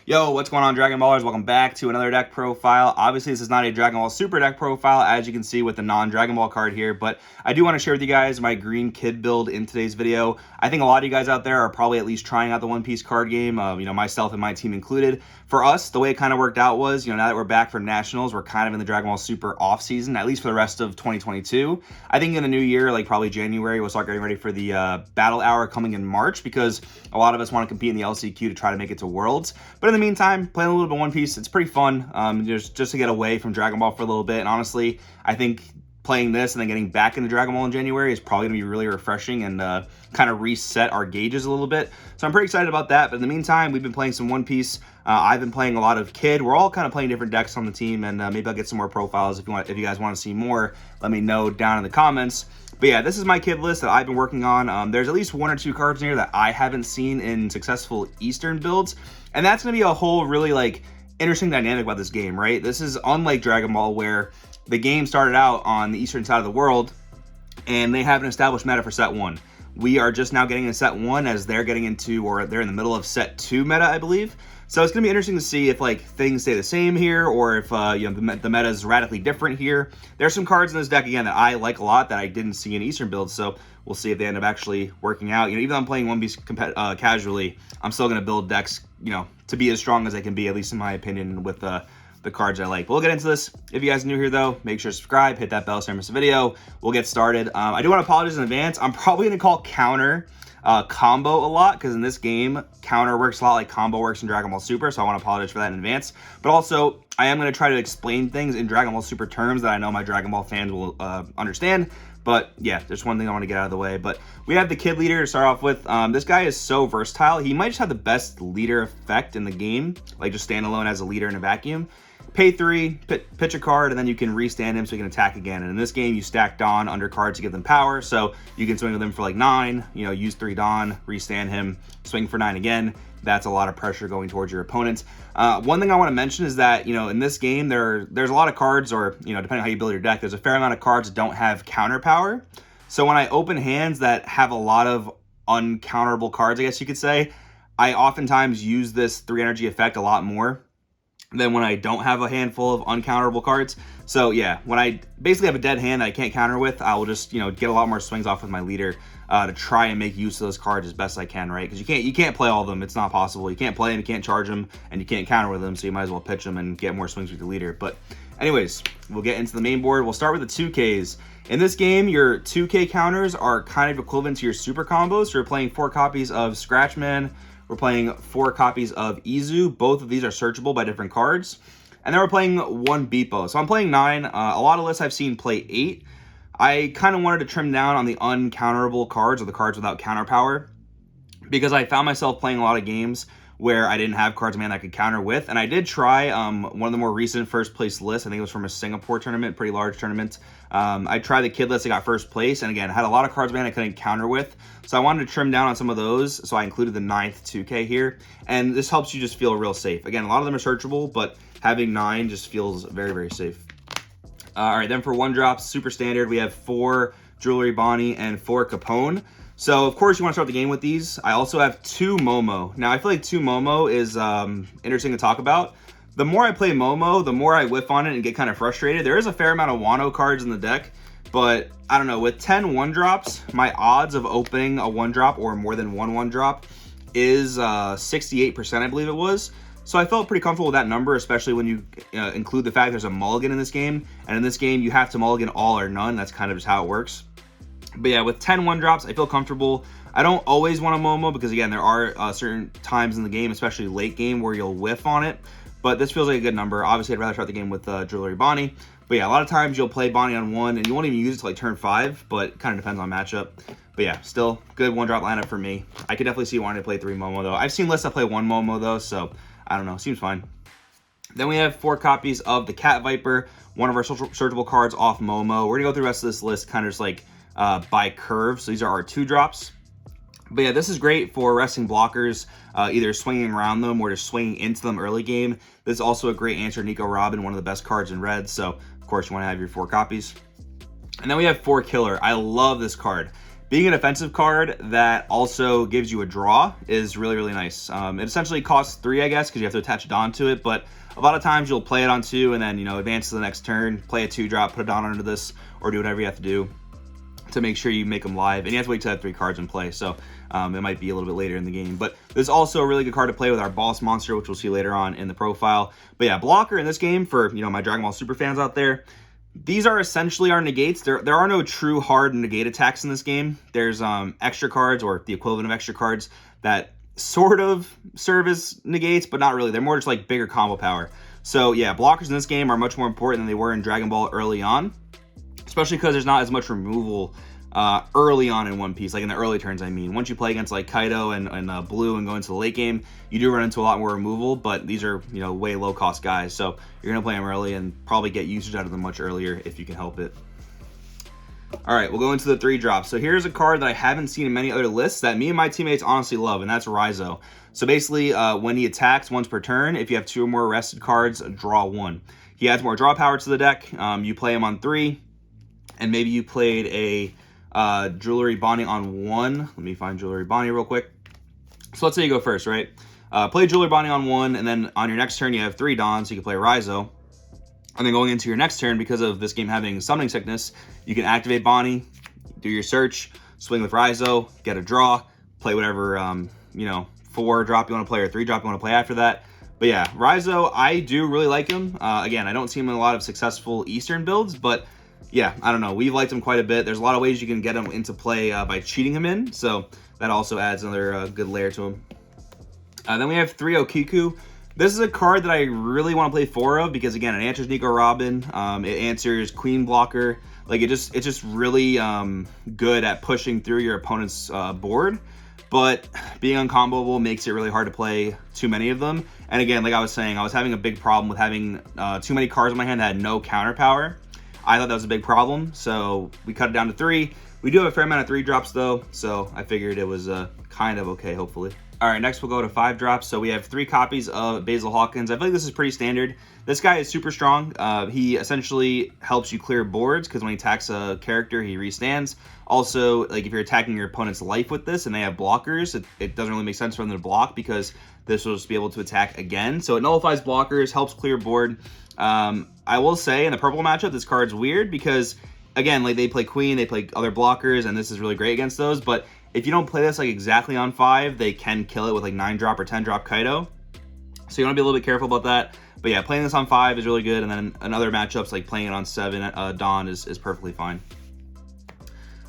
Yo, what's going on, Dragon Ballers? Welcome back to another deck profile. Obviously, this is not a Dragon Ball Super deck profile, as you can see with the non-Dragon Ball card here, but I do want to share with you guys my green kid build in today's video. I think a lot of you guys out there are probably at least trying out the One Piece card game, myself and my team included. For us, the way it kind of worked out was, now that we're back from Nationals, we're kind of in the Dragon Ball Super off-season, at least for the rest of 2022. I think in the new year, like probably January, we'll start getting ready for the Battle Hour coming in March, because a lot of us want to compete in the LCQ to try to make it to Worlds. But in the meantime, playing a little bit of One Piece, it's pretty fun, just to get away from Dragon Ball for a little bit. And honestly, I think playing this and then getting back into Dragon Ball in January is probably going to be really refreshing and kind of reset our gauges a little bit. So I'm pretty excited about that. But in the meantime, we've been playing some One Piece. I've been playing a lot of Kid. We're all kind of playing different decks on the team, and maybe I'll get some more profiles. If you guys want to see more, let me know down in the comments. But yeah, this is my kid list that I've been working on. There's at least one or two cards in here that I haven't seen in successful Eastern builds, and that's going to be a whole really interesting dynamic about this game, right? This is unlike Dragon Ball, where the game started out on the Eastern side of the world, and they have an established meta for set 1. We are just now getting into set 1 as they're getting into, or they're in the middle of set 2 meta, I believe. So it's going to be interesting to see if things stay the same here, or if the meta is radically different here. There's some cards in this deck, again, that I like a lot that I didn't see in Eastern builds, so we'll see if they end up actually working out. Even though I'm playing One Piece casually, I'm still going to build decks, to be as strong as they can be, at least in my opinion, with the cards I like. But we'll get into this. If you guys are new here, though, make sure to subscribe, hit that bell so you don't miss a video. We'll get started. I do want to apologize in advance. I'm probably going to call counter combo a lot, because in this game, counter works a lot like combo works in Dragon Ball Super, so I want to apologize for that in advance. But also, I am going to try to explain things in Dragon Ball Super terms that I know my Dragon Ball fans will understand. But yeah, there's one thing I want to get out of the way. But we have the kid leader to start off with. This guy is so versatile. He might just have the best leader effect in the game, like just standalone as a leader in a vacuum. Pay 3, pitch a card, and then you can restand him so he can attack again. And in this game, you stack Dawn under cards to give them power, so you can swing with them for 9, use 3 Dawn, restand him, swing for 9 again. That's a lot of pressure going towards your opponent. One thing I want to mention is that, in this game, there's a lot of cards, or, depending on how you build your deck, there's a fair amount of cards that don't have counter power. So when I open hands that have a lot of uncounterable cards, I guess you could say, I oftentimes use this 3 energy effect a lot more than when I don't have a handful of uncounterable cards. So yeah, when I basically have a dead hand that I can't counter with, I will just, get a lot more swings off with my leader to try and make use of those cards as best I can, right? Because you can't play all of them. It's not possible. You can't play them, you can't charge them, and you can't counter with them, so you might as well pitch them and get more swings with your leader. But anyways, we'll get into the main board. We'll start with the 2Ks. In this game, your 2K counters are kind of equivalent to your super combos. So you're playing 4 copies of Scratchman. We're playing 4 copies of Izu. Both of these are searchable by different cards. And then we're playing 1 Beepo. So I'm playing 9. A lot of lists I've seen play 8. I kind of wanted to trim down on the uncounterable cards, or the cards without counter power, because I found myself playing a lot of games where I didn't have cards in hand that I could counter with. And I did try one of the more recent first place lists. I think it was from a Singapore tournament, pretty large tournament. I tried the kid list, I got first place, and again, had a lot of cards in hand I couldn't counter with. So I wanted to trim down on some of those, so I included the 9th 2K here. And this helps you just feel real safe. Again, a lot of them are searchable, but having 9 just feels very, very safe. All right, then for 1-drops, super standard, we have 4 Jewelry Bonnie and 4 Capone. So, of course, you want to start the game with these. I also have 2 Momo. Now, I feel like 2 Momo is interesting to talk about. The more I play Momo, the more I whiff on it and get kind of frustrated. There is a fair amount of Wano cards in the deck, but I don't know. With 10 1-drops, my odds of opening a 1-drop or more than 1 1-drop is 68%, I believe it was. So I felt pretty comfortable with that number, especially when you include the fact there's a mulligan in this game. And in this game, you have to mulligan all or none. That's kind of just how it works. But yeah, with 10 1-drops, I feel comfortable. I don't always want a Momo because, again, there are certain times in the game, especially late game, where you'll whiff on it. But this feels like a good number. Obviously, I'd rather start the game with Jewelry Bonnie. But yeah, a lot of times you'll play Bonnie on 1, and you won't even use it till turn 5, but it kind of depends on matchup. But yeah, still good 1-drop lineup for me. I could definitely see wanting to play 3 Momo, though. I've seen lists that play 1 Momo, though, so I don't know. Seems fine. Then we have 4 copies of the Cat Viper, one of our searchable cards off Momo. We're going to go through the rest of this list kind of just by curve. So these are our 2-drops. But yeah, this is great for resting blockers, either swinging around them or just swinging into them early game. This is also a great answer to Nico Robin, one of the best cards in red. So, of course, you want to have your 4 copies. And then we have 4 Killer. I love this card. being an offensive card that also gives you a draw is really, really nice. It essentially costs 3, I guess, because you have to attach a Dawn to it, but a lot of times you'll play it on 2 and then, you know, advance to the next turn, play a 2-drop, put a Dawn under this, or do whatever you have to do to make sure you make them live. And you have to wait till have 3 cards in play, so it might be a little bit later in the game. But this is also a really good card to play with our boss monster, which we'll see later on in the profile. But yeah, blocker in this game for, you know, my Dragon Ball Super fans out there, these are essentially our negates. There are no true hard negate attacks in this game. There's extra cards, or the equivalent of extra cards, that sort of serve as negates, but not really. They're more just like bigger combo power. So yeah, blockers in this game are much more important than they were in Dragon Ball early on, especially because there's not as much removal early on in One Piece, like in the early turns. I mean, once you play against like Kaido and Blue and go into the late game, you do run into a lot more removal, but these are, you know, way low cost guys, so you're gonna play them early and probably get usage out of them much earlier if you can help it. All right, we'll go into the 3-drops. So here's a card that I haven't seen in many other lists that me and my teammates honestly love, and that's Raizo. So basically, when he attacks once per turn, if you have 2 or more arrested cards, draw 1. He adds more draw power to the deck. You play him on 3, and maybe you played a Jewelry Bonnie on 1. Let me find Jewelry Bonnie real quick. So let's say you go first, right? Play Jewelry Bonnie on 1, and then on your next turn you have 3 Dawns, so you can play Raizo. And then going into your next turn, because of this game having Summoning Sickness, you can activate Bonnie, do your search, swing with Raizo, get a draw, play whatever, you know, 4-drop you want to play or 3-drop you want to play after that. But yeah, Raizo, I do really like him. Again, I don't see him in a lot of successful Eastern builds, but yeah, I don't know. We've liked him quite a bit. There's a lot of ways you can get him into play by cheating him in, so that also adds another good layer to him. Then we have 3 Okiku. This is a card that I really want to play 4 of because, again, it answers Nico Robin. It answers Queen Blocker. Like, it's just really good at pushing through your opponent's board. But being uncomboable makes it really hard to play too many of them. And again, like I was saying, I was having a big problem with having too many cards in my hand that had no counter power. I thought that was a big problem, so we cut it down to 3. We do have a fair amount of 3-drops though, so I figured it was kind of okay, hopefully. All right, next we'll go to 5-drops. So we have 3 copies of Basil Hawkins. I feel like this is pretty standard. This guy is super strong. He essentially helps you clear boards because when he attacks a character, he restands. Also, like if you're attacking your opponent's life with this and they have blockers, it doesn't really make sense for them to block because this will just be able to attack again. So it nullifies blockers, helps clear board. I will say in the purple matchup, this card's weird because, again, like they play Queen, they play other blockers, and this is really great against those. But if you don't play this like exactly on 5, they can kill it with like 9-drop or 10-drop Kaido. So you want to be a little bit careful about that. But yeah, playing this on 5 is really good, and then in other matchups like playing it on 7, Dawn is perfectly fine.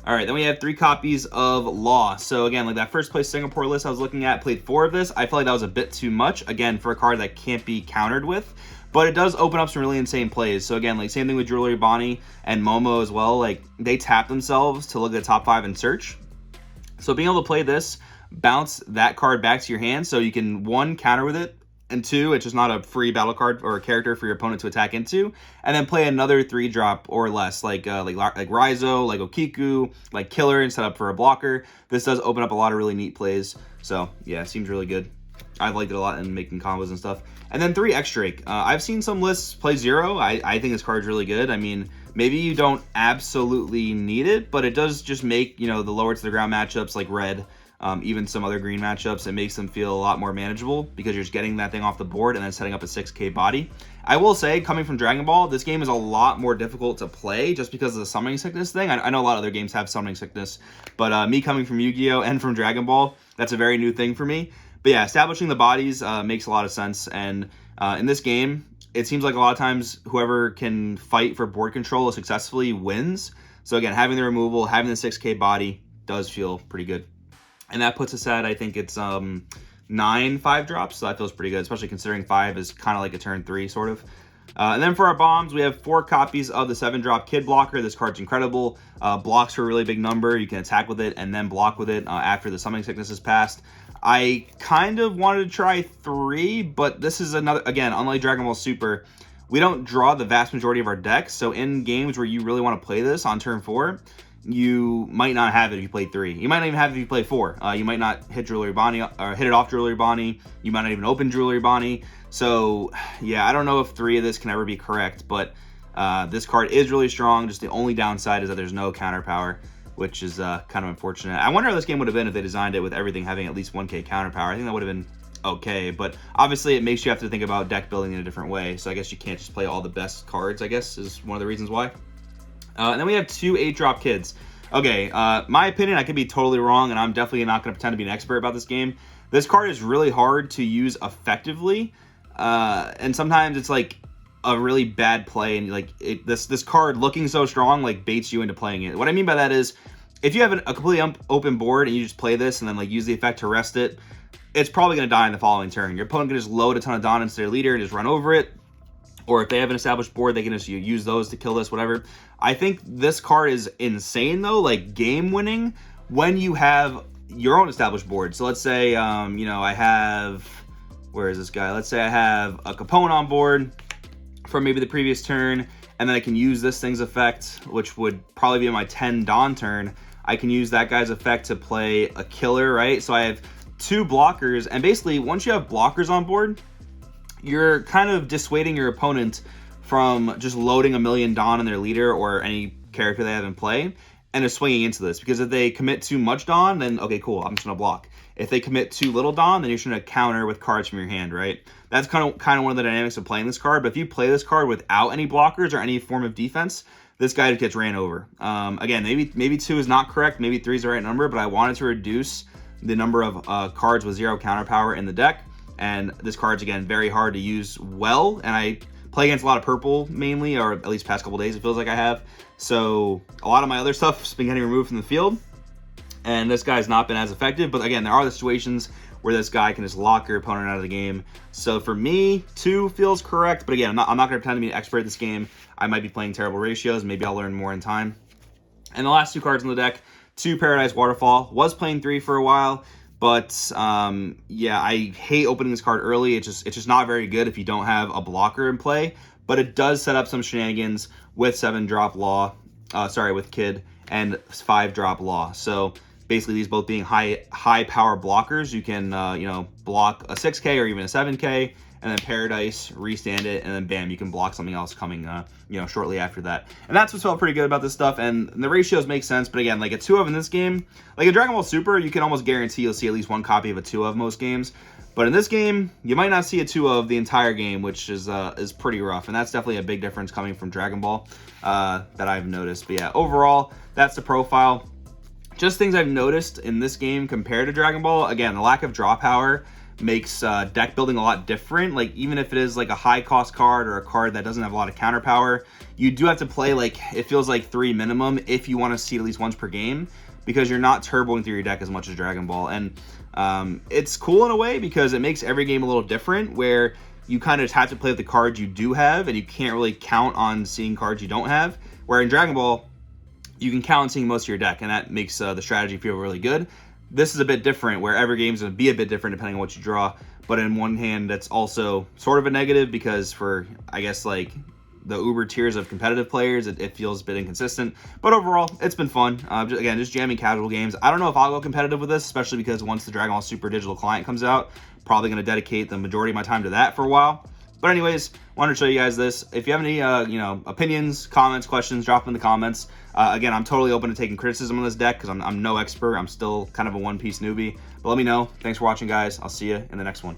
All right, then we have 3 copies of Law. So again, like that first place Singapore list I was looking at, played 4 of this. I feel like that was a bit too much, again, for a card that can't be countered with. But it does open up some really insane plays. So again, like same thing with Jewelry Bonnie and Momo as well. Like they tap themselves to look at the top 5 and search. So being able to play this, bounce that card back to your hand so you can, 1, counter with it, and 2, it's just not a free battle card or a character for your opponent to attack into, and then play another 3-drop or less, like Raizo, like Okiku, like Killer, and set up for a blocker. This does open up a lot of really neat plays. So yeah, seems really good. I've liked it a lot in making combos and stuff. And then 3 X-Drake. I've seen some lists play 0. I think this card's really good. I mean, maybe you don't absolutely need it, but it does just make, you know, the lower to the ground matchups like red, even some other green matchups, it makes them feel a lot more manageable because you're just getting that thing off the board and then setting up a 6k body. I will say, coming from Dragon Ball, this game is a lot more difficult to play just because of the Summoning Sickness thing. I know a lot of other games have Summoning Sickness, but me coming from Yu-Gi-Oh! And from Dragon Ball, that's a very new thing for me. But yeah, establishing the bodies makes a lot of sense, and in this game, it seems like a lot of times whoever can fight for board control successfully wins. So again, having the removal, having the 6k body does feel pretty good. And that puts us at, I think it's 9 5-drops, so that feels pretty good, especially considering 5 is kind of like a turn 3, sort of. And then for our bombs, we have 4 copies of the 7-drop Kid Blocker. This card's incredible. Blocks for a really big number. You can attack with it and then block with it after the Summoning Sickness is passed. I kind of wanted to try 3, but this is another, again, unlike Dragon Ball Super, we don't draw the vast majority of our decks. So in games where you really want to play this on turn 4, you might not have it if you play 3. You might not even have it if you play 4. You might not hit Jewelry Bonnie or hit it off Jewelry Bonnie. You might not even open Jewelry Bonnie. So yeah, I don't know if 3 of this can ever be correct, but this card is really strong. Just the only downside is that there's no counter power, which is kind of unfortunate. I wonder how this game would have been if they designed it with everything having at least 1k counter power. I think that would have been okay, but obviously it makes you have to think about deck building in a different way, so I guess you can't just play all the best cards, I guess, is one of the reasons why. And then we have 2 8-drop kids. Okay, my opinion, I could be totally wrong, and I'm definitely not going to pretend to be an expert about this game. This card is really hard to use effectively, and sometimes it's like a really bad play, and like this card looking so strong like baits you into playing it. What I mean by that is, if you have a completely open board and you just play this and then like use the effect to rest it, it's probably going to die in the following turn. Your opponent can just load a ton of Dawn into their leader and just run over it. Or if they have an established board, they can just use those to kill this, whatever. I think this card is insane, though, like game-winning when you have your own established board. So let's say, you know, I have... Where is this guy? Let's say I have a Capone on board from maybe the previous turn, and then I can use this thing's effect, which would probably be my 10 Dawn turn. I can use that guy's effect to play a killer, right? So I have 2 blockers, and basically once you have blockers on board, you're kind of dissuading your opponent from just loading a million Dawn in their leader or any character they have in play and just swinging into this, because if they commit too much Dawn, then okay, cool, I'm just gonna block. If they commit too little Dawn, then you're just gonna counter with cards from your hand, right? That's kind of one of the dynamics of playing this card. But if you play this card without any blockers or any form of defense, this guy just gets ran over. Again, maybe 2 is not correct, maybe 3 is the right number, but I wanted to reduce the number of cards with 0 counter power in the deck. And this card's, again, very hard to use well. And I play against a lot of purple, mainly, or at least past couple days, it feels like I have. So a lot of my other stuff's been getting removed from the field. And this guy's not been as effective. But again, there are the situations where this guy can just lock your opponent out of the game. So for me, 2 feels correct. But again, I'm not going to pretend to be an expert at this game. I might be playing terrible ratios. Maybe I'll learn more in time. And the last 2 cards in the deck, 2 Paradise Waterfall. Was playing 3 for a while. But yeah, I hate opening this card early. It's just not very good if you don't have a blocker in play. But it does set up some shenanigans with 7-drop Law, with Kid, and 5-drop Law. So basically, these both being high power blockers, you can you know, block a 6k or even a 7k, and then Paradise, restand it, and then bam, you can block something else coming you know, shortly after that. And that's what felt pretty good about this stuff, and the ratios make sense. But again, like a 2-of in this game, like a Dragon Ball Super, you can almost guarantee you'll see at least 1 copy of a 2-of most games. But in this game, you might not see a 2-of the entire game, which is pretty rough. And that's definitely a big difference coming from Dragon Ball that I've noticed. But yeah, overall, that's the profile. Just things I've noticed in this game compared to Dragon Ball. Again, the lack of draw power makes deck building a lot different. Like, even if it is like a high cost card or a card that doesn't have a lot of counter power, you do have to play, like, it feels like 3 minimum if you want to see at least once per game, because you're not turboing through your deck as much as Dragon Ball. And it's cool in a way because it makes every game a little different, where you kind of just have to play with the cards you do have, and you can't really count on seeing cards you don't have. Where in Dragon Ball, you can count on seeing most of your deck, and that makes the strategy feel really good. This is a bit different, where every game is going to be a bit different depending on what you draw. But in one hand, that's also sort of a negative, because for, I guess, like, the uber tiers of competitive players, it feels a bit inconsistent. But overall, it's been fun. Again, just jamming casual games. I don't know if I'll go competitive with this, especially because once the Dragon Ball Super Digital client comes out, probably going to dedicate the majority of my time to that for a while. But anyways, wanted to show you guys this. If you have any, you know, opinions, comments, questions, drop them in the comments. Again, I'm totally open to taking criticism on this deck, because I'm no expert. I'm still kind of a one-piece newbie. But let me know. Thanks for watching, guys. I'll see you in the next one.